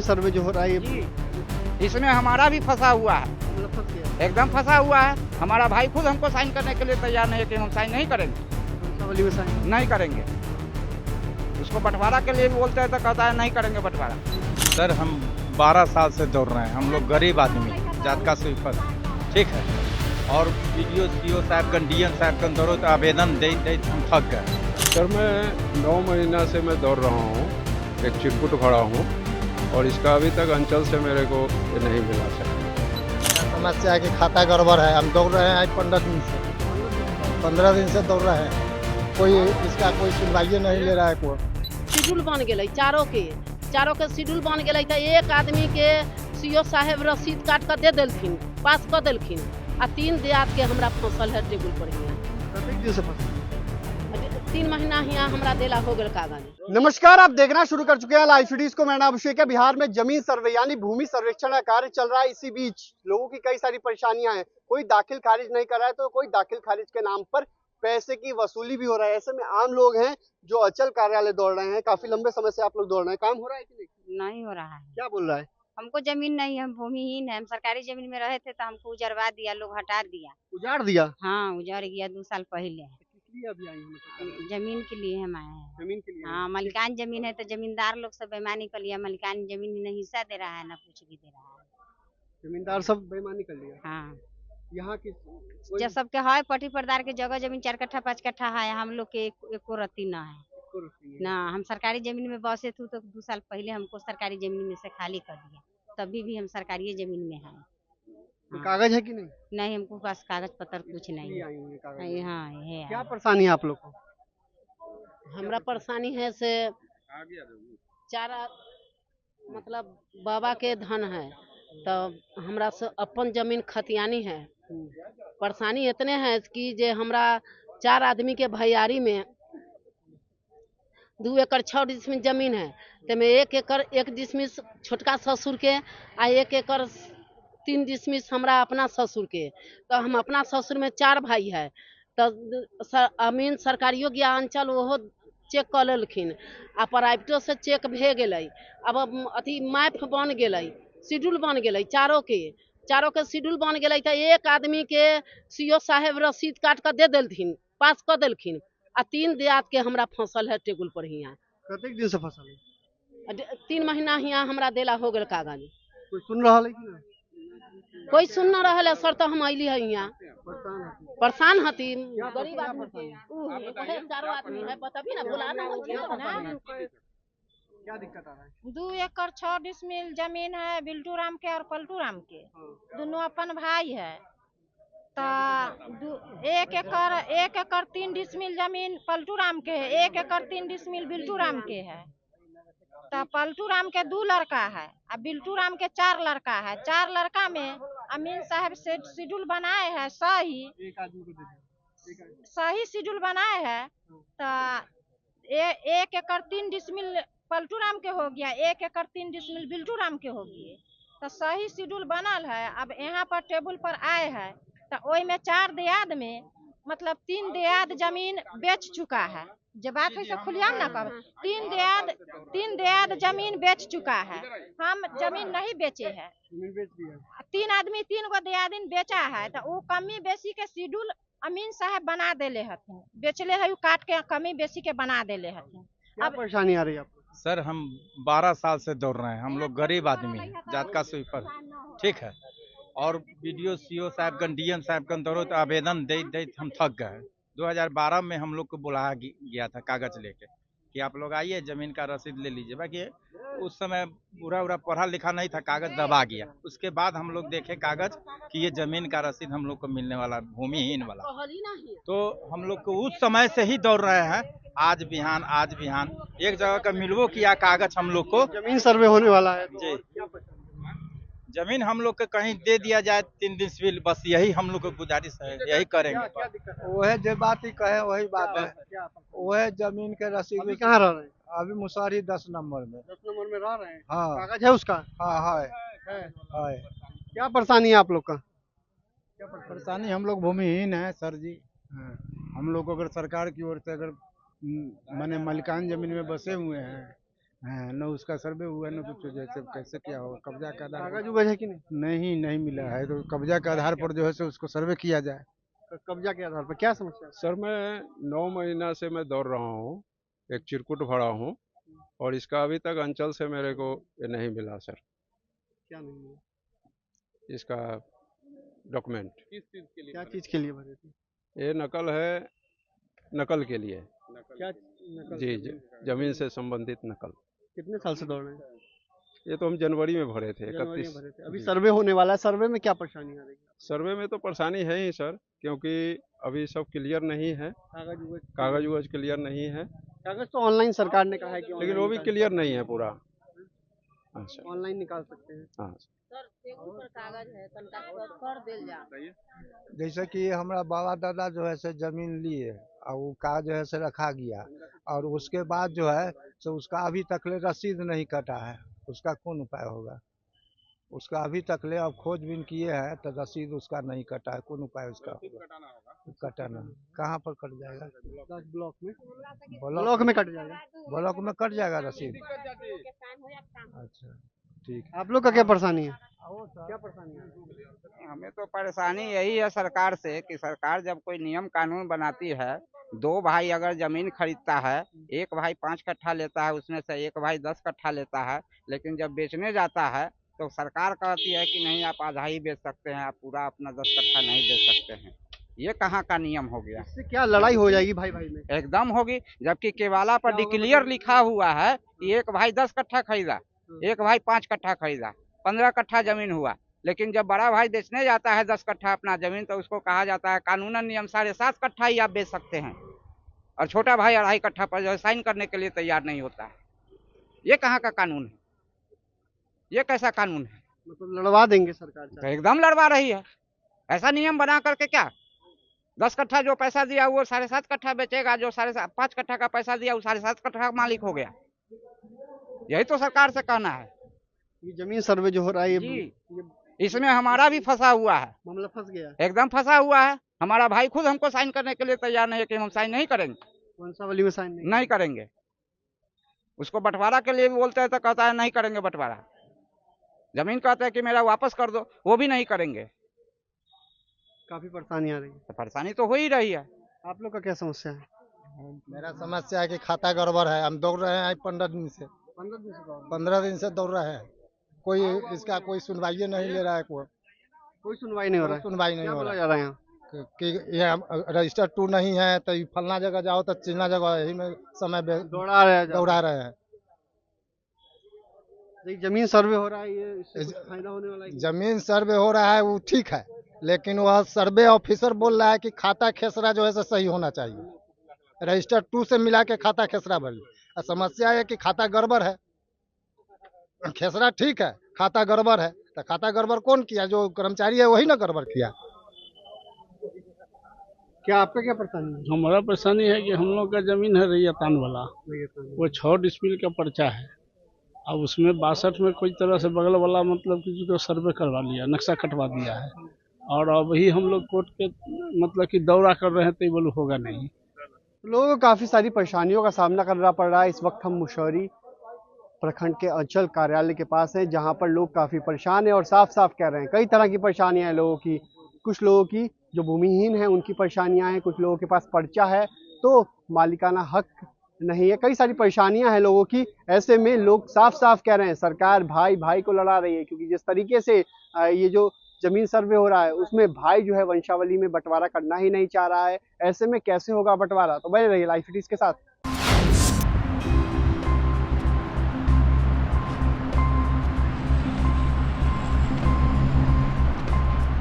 सर्वे जो हो रहा है ये जी, इसमें हमारा भी फंसा हुआ है, मतलब फंस गया। एकदम फंसा हुआ है। हमारा भाई खुद हमको साइन करने के लिए तैयार नहीं है कि हम साइन नहीं करेंगे, वंशावली में साइन नहीं करेंगे। उसको बंटवारा के लिए भी बोलते हैं तो कहता है नहीं करेंगे बंटवारा। सर हम 12 साल से दौड़ रहे हैं, हम लोग गरीब आदमी, जात का स्वीपर, ठीक है। और वीडियो सीओ साहब का डीएम साहब का दौड़ो तो आवेदन दे हम थक गए। सर मैं 9 महीना से मैं दौड़ रहा हूँ, एक चिरकुट खड़ा हूँ और इसका अभी तक अंचल से मेरे को ये नहीं मिला सर। समस्या है कि खाता गड़बड़ है। हम दौड़ रहे हैं आज 15 दिन से, 15 दिन से दौड़ रहे हैं, कोई इसका कोई सुनवाई नहीं ले रहा है। कोई शेड्यूल बन गए चारों के शेड्यूल बन गए तो एक आदमी के सीओ साहेब रसीद काट कर दे दिलखिन, पास कर दिलखिन, आ 3 देहात के हमरा फसल है टेबुल पर हियाँ। कतेक दिन से फंसा? 3 महीना हियाँ हमरा देला हो गए कागज। नमस्कार, आप देखना शुरू कर चुके हैं लाइव फीडीज को। मेरा नाम अभिषेक है। बिहार में जमीन सर्वे यानी भूमि सर्वेक्षण का कार्य चल रहा है। इसी बीच लोगों की कई सारी परेशानियां हैं। कोई दाखिल खारिज नहीं कर रहा है तो कोई दाखिल खारिज के नाम पर पैसे की वसूली भी हो रहा है। ऐसे में आम लोग हैं जो अचल कार्यालय दौड़ रहे हैं। काफी लंबे समय से आप लोग दौड़ रहे हैं, काम हो रहा है कि नहीं? नहीं हो रहा है। क्या बोल रहा है? हमको जमीन नहीं है, हम भूमिहीन है। हम सरकारी जमीन में रहे थे तो हमको उजरवा दिया, लोग हटा दिया। उजाड़ दिया? हाँ, उजड़ गया 2 साल पहले। किस लिए अभी आई हैं? जमीन के लिए हम आए हैं। जमीन के लिए? हाँ, मलिकान जमीन है तो जमींदार लोग सब बेईमानी कर लिया। मलिकान जमीन न हिस्सा दे रहा है न कुछ भी दे रहा है। जमींदार सब बेईमानी कर लिया। हाँ, यहाँ की जब सबके है पट्टी परदार के जगह जमीन 4 कट्ठा 5 कट्ठा है, हम लोग के एको रत्ती न है ना। हम सरकारी जमीन में बसे थे तो 2 साल पहले हमको सरकारी जमीन में से खाली कर दिया, तभी भी हम सरकारी जमीन में हैं। तो कागज है कि नहीं? नहीं, हमको पास कागज पत्र कुछ नहीं नहीं है। आई हुई है कागज। हाँ, है। क्या परेशानी है आप लोग को? हमरा परेशानी है से चारा मतलब बाबा के धन है तो हमरा से अपन जमीन खतियानी है। परेशानी इतने है कि जे हमरा 4 आदमी के भैयारी में 2 एकड़ 6 डिसमिल जमीन है, तो में 1 एकड़ 1 डिसमिल छोटका ससुर के आ 1 एकड़ 3 डिसमिल हमरा अपना ससुर के। तो हम अपना ससुर में 4 भाई है तो अमीन सरकारियों ज्ञा अंचल वो चेक कर लेलखिन आ प्राइवेटो से चेक भे गए। अब अथी मैप बन गए, शेड्यूल बन गए चारों के शेड्यूल बन गए तो एक आदमी के सीओ साहेब रसीद काट कर दे दिलखिन, पास कर दिलखिन, आ 3 देहात के हमरा फसल है टेबुल पर हियाँ। कतेक दिन से फंसा है? 3 महीना हियाँ हमरा देला हो गए कागज। कोई सुन रहा है कि नहीं? कोई सुन न रहा है सर, तो हम अली है यहाँ परेशान हती। गरीब आदमी के चारों आदमी है, बताबी ना बुलाना हो क्या दिक्कत आ रहा है? 2 एकड़ 6 डिसमिल जमीन है बिल्टू राम के और पलटू राम के, दोनों अपन भाई है। तो 1 एकड़ 3 डिसमिल जमीन पलटू राम के है, 1 एकड़ 3 डिसमिल बिल्टू राम के है। तो पलटू राम के 2 लड़का है और बिल्टू राम के 4 लड़का है। 4 लड़का में अमीन साहब से शेड्यूल बनाए हैं, सही शेड्यूल बनाए हैं। तो 1 एकड़ 3 डिसमिल पलटू राम के हो गया, 1 एकड़ 3 डिसमिल बिल्टू राम के हो गए। तो सही शेड्यूल बनल है। अब यहाँ पर टेबल पर आए हैं तो ओई में 4 देहात में मतलब 3 देहात जमीन बेच चुका है। जब बात है खुलियाम ना कर, 3 देहात जमीन बेच चुका है। हम जमीन नहीं बेचे हैं। 3 आदमी 3 गो देहात बेचा है तो वो कमी बेसी के शेड्यूल अमीन साहब बना देले हथिन, बेचले है काट के कमी बेसी के बना देले हथिन। क्या परेशानी आ रही है आपको? सर हम 12 साल से दौड़ रहे हैं, हम लोग गरीब आदमी, जात का स्वीपर, ठीक है। और वीडियो सीओ साहब का डीएम साहब का दौड़ो तो आवेदन दे हम थक गए। 2012 में हम लोग को बुलाया गया था कागज लेके कि आप लोग आइए जमीन का रसीद ले लीजिए। बाकी उस समय पूरा पढ़ा लिखा नहीं था, कागज दबा गया। उसके बाद हम लोग देखे कागज कि ये जमीन का रसीद हम लोग को मिलने वाला, भूमिहीन वाला। तो हम लोग को उस समय से ही दौड़ रहे हैं, आज बिहान एक जगह का मिलवो किया कागज हम लोग को। जमीन सर्वे होने वाला है जी, जमीन हम लोग को कहीं दे दिया जाए 3 डिसमिल, बस यही हम लोग को गुजारिश है, यही करेंगे। वह जो बात ही कहे वही बात है। वह जमीन के रसीद अभी कहाँ रह रहे हैं? अभी मुसारी 10 नंबर में। 10 नंबर में रह रहे हैं? हाँ कागज है उसका? हाँ है। है। क्या परेशानी है आप लोग का? परेशानी हम लोग भूमिहीन है सर जी। हम लोग को अगर सरकार की ओर से अगर माने मलिकान जमीन में बसे हुए हैं हाँ, न उसका सर्वे हुआ न कुछ, जैसे कैसे क्या होगा, कब्जा के आधार कागज उगज है कि नहीं? नहीं मिला है, तो कब्जा के आधार पर जो है सो उसको सर्वे किया जाए। कब्जा के आधार पर क्या समस्या है? सर मैं 9 महीना से मैं दौड़ रहा हूँ, एक चिरकुट भरा हूँ और इसका अभी तक अंचल से मेरे को ये नहीं मिला सर, क्या नहीं मिला? इसका डॉक्यूमेंट। क्या चीज के लिए भरे थे? ये नकल है, नकल के लिए। क्या नकल जी करने? जमीन से संबंधित नकल। कितने साल से दौड़ रहे हैं? ये तो हम जनवरी में भरे थे, जनवरी में 31। भरे थे। अभी जी। सर्वे होने वाला है, सर्वे में क्या परेशानी आ रही है? सर्वे में तो परेशानी है ही सर, क्योंकि अभी सब क्लियर नहीं है, कागज कागज क्लियर नहीं है, कागज तो ऑनलाइन सरकार ने कहा है कि लेकिन वो भी क्लियर नहीं है पूरा। हाँ सर, ऑनलाइन निकाल सकते हैं। हाँ सर टेबुल पर कागज है, तनका कर देल जा। जैसे कि हमारा बाबा दादा जो है से जमीन लिए और वो कागज जो है से रखा गया, और उसके बाद जो है सो उसका अभी तक ले रसीद नहीं कटा है। उसका कौन उपाय होगा? उसका अभी तक ले अब खोजबीन किए हैं तो रसीद उसका नहीं कटा है, कौन उपाय उसका होगा? कटाना कहाँ पर कट जाएगा? ब्लॉक में ब्लॉक में कट जाएगा। ब्लॉक में कट जाएगा रसीद। अच्छा ठीक है। आप लोग का क्या परेशानी है? क्या परेशानी है? हमें तो परेशानी यही है सरकार से कि सरकार जब कोई नियम कानून बनाती है, 2 भाई अगर जमीन खरीदता है, एक भाई 5 कट्ठा लेता है, उसमें से एक भाई 10 कट्ठा लेता है, लेकिन जब बेचने जाता है तो सरकार कहती है कि नहीं आप आधा ही बेच सकते हैं, आप पूरा अपना 10 कट्ठा नहीं बेच सकते हैं। ये कहाँ का नियम हो गया? इससे क्या लड़ाई हो जाएगी भाई भाई में? एकदम होगी, जबकि केवाला पर डिक्लियर लिखा हुआ है कि एक भाई 10 कट्ठा खरीदा, एक भाई 5 कट्ठा खरीदा, 15 कट्ठा जमीन हुआ। लेकिन जब बड़ा भाई बेचने जाता है 10 कट्ठा अपना जमीन, तो उसको कहा जाता है कानूनन नियम 7.5 कट्ठा ही आप बेच सकते हैं, और छोटा भाई 2.5 कट्ठा पर जो है साइन करने के लिए तैयार नहीं होता है। ये कहाँ का कानून है? ये कैसा कानून है? मतलब लड़वा देंगे सरकार तो चाहे। एकदम लड़वा रही है। ऐसा नियम बना करके क्या 10 कट्ठा जो पैसा दिया वो 7.5 कट्ठा बेचेगा, जो 5 कट्ठा का पैसा दिया वो 7.5 कट्ठा का मालिक हो गया। यही तो सरकार से कहना है। ये जमीन सर्वे जो हो रहा है ये जी, इसमें हमारा भी फंसा हुआ है, मामला फंस गया है। एकदम फंसा हुआ है। हमारा भाई खुद हमको साइन करने के लिए तैयार नहीं है कि हम साइन नहीं करेंगे, वंशावली में साइन नहीं करेंगे। उसको बंटवारा के लिए भी बोलते हैं तो कहता है नहीं करेंगे बंटवारा। जमीन कहते हैं कि मेरा वापस कर दो, वो भी नहीं करेंगे। काफी परेशानी आ रही है। तो परेशानी तो हो ही रही है। आप लोग का क्या समस्या है? मेरा समस्या है कि खाता गड़बड़ है। हम दौड़ रहे हैं 15 दिन से, 15 दिन से दौड़ रहे हैं। कोई इसका कोई सुनवाई नहीं ले रहा है। कोई सुनवाई नहीं हो रहा है। सुनवाई नहीं क्या हो बोला रहा जा रहा है यहाँ? है कि ये रजिस्टर 2 नहीं है तो ये फलना जगह जाओ तो चिल्ला जगह, यही में समय दौड़ा रहे हैं। जमीन सर्वे हो रहा है, ये इससे कुछ फायदा होने वाला है? जमीन सर्वे हो रहा है वो ठीक है, लेकिन वह सर्वे ऑफिसर बोल रहा है कि खाता खेसरा जो है सो सही होना चाहिए। रजिस्टर 2 से मिला के खाता खेसरा भरी। समस्या है कि खाता गड़बड़ है, खेसरा ठीक है, खाता गड़बड़ है। तो खाता गड़बड़ कौन किया? जो कर्मचारी है वही ना गड़बड़ किया। क्या आपका क्या परेशानी है? हमारा परेशानी है कि हम लोग का जमीन है रैयतान वाला, वो 6 डिसमिल का पर्चा है। अब उसमें 62 में कोई तरह से बगल वाला मतलब कि जो सर्वे करवा लिया, नक्शा कटवा दिया है, और अभी हम लोग कोर्ट के मतलब कि दौरा कर रहे हैं तो ये बोलो होगा नहीं। लोगों को काफी सारी परेशानियों का सामना करना पड़ रहा है। इस वक्त हम मुशौरी प्रखंड के अंचल कार्यालय के पास हैं, जहां पर लोग काफी परेशान हैं और साफ साफ कह रहे हैं कई तरह की परेशानियां हैं लोगों की। कुछ लोगों की जो भूमिहीन है उनकी परेशानियां हैं, कुछ लोगों के पास पर्चा है तो मालिकाना हक नहीं है, कई सारी परेशानियां हैं लोगों की। ऐसे में लोग साफ साफ कह रहे हैं सरकार भाई भाई को लड़ा रही है, क्योंकि जिस तरीके से ये जो जमीन सर्वे हो रहा है उसमें भाई जो है वंशावली में बंटवारा करना ही नहीं चाह रहा है। ऐसे में कैसे होगा बंटवारा? तो बने रहिए लाइव सिटीज के साथ।